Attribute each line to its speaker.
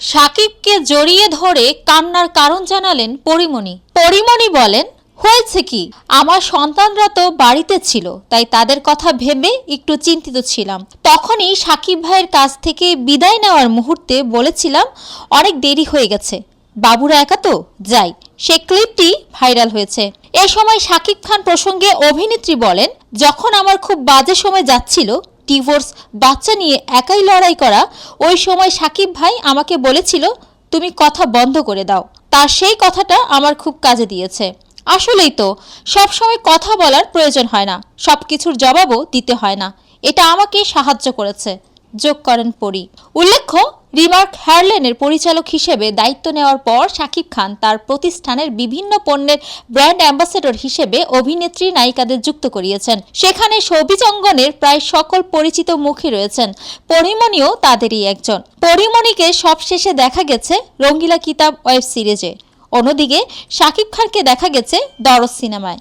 Speaker 1: সাকিবকে জড়িয়ে ধরে কান্নার কারণ জানালেন পরিমণি। পরিমণি বলেন, হয়েছে কি, আমার সন্তানরা তো বাড়িতে ছিল, তাই তাদের কথা ভেবে একটু চিন্তিত ছিলাম। তখনই সাকিব ভাইয়ের কাছ থেকে বিদায় নেওয়ার মুহূর্তে বলেছিলাম অনেক দেরি হয়ে গেছে, বাবুরা একা তো, যাই। সে ক্লিপটি ভাইরাল হয়েছে। এ সময় সাকিব খান প্রসঙ্গে অভিনেত্রী বলেন, যখন আমার খুব বাজে সময় যাচ্ছিল, ডিভোর্স, বাচ্চা নিয়ে একাই লড়াই করা, ওই সময় সাকিব ভাই আমাকে বলেছিল তুমি কথা বন্ধ করে দাও। তার সেই কথাটা আমার খুব কাজে দিয়েছে। আসলেই তো, সব সময় কথা বলার প্রয়োজন হয় না, সবকিছুর জবাবও দিতে হয় না। এটা আমাকে সাহায্য করেছে, যোগ করেন পরি। উল্লেখ্য, রিমার্ক হেয়ারলাইনের পরিচালক হিসেবে দায়িত্ব নেওয়ার পর শাকিব খান তার প্রতিষ্ঠানের বিভিন্ন পণ্যের ব্র্যান্ড অ্যাম্বাসেডর হিসেবে অভিনেত্রী নায়িকাদের যুক্ত করিয়েছেন। সেখানে শোবিজ অঙ্গনের প্রায় সকল পরিচিত মুখই রয়েছেন, পরিমণিও তাদেরই একজন। পরিমণিকে সবশেষে দেখা গেছে রঙ্গিলা কিতাব ওয়েব সিরিজে, অন্যদিকে শাকিব খানকে দেখা গেছে দরজ সিনেমায়।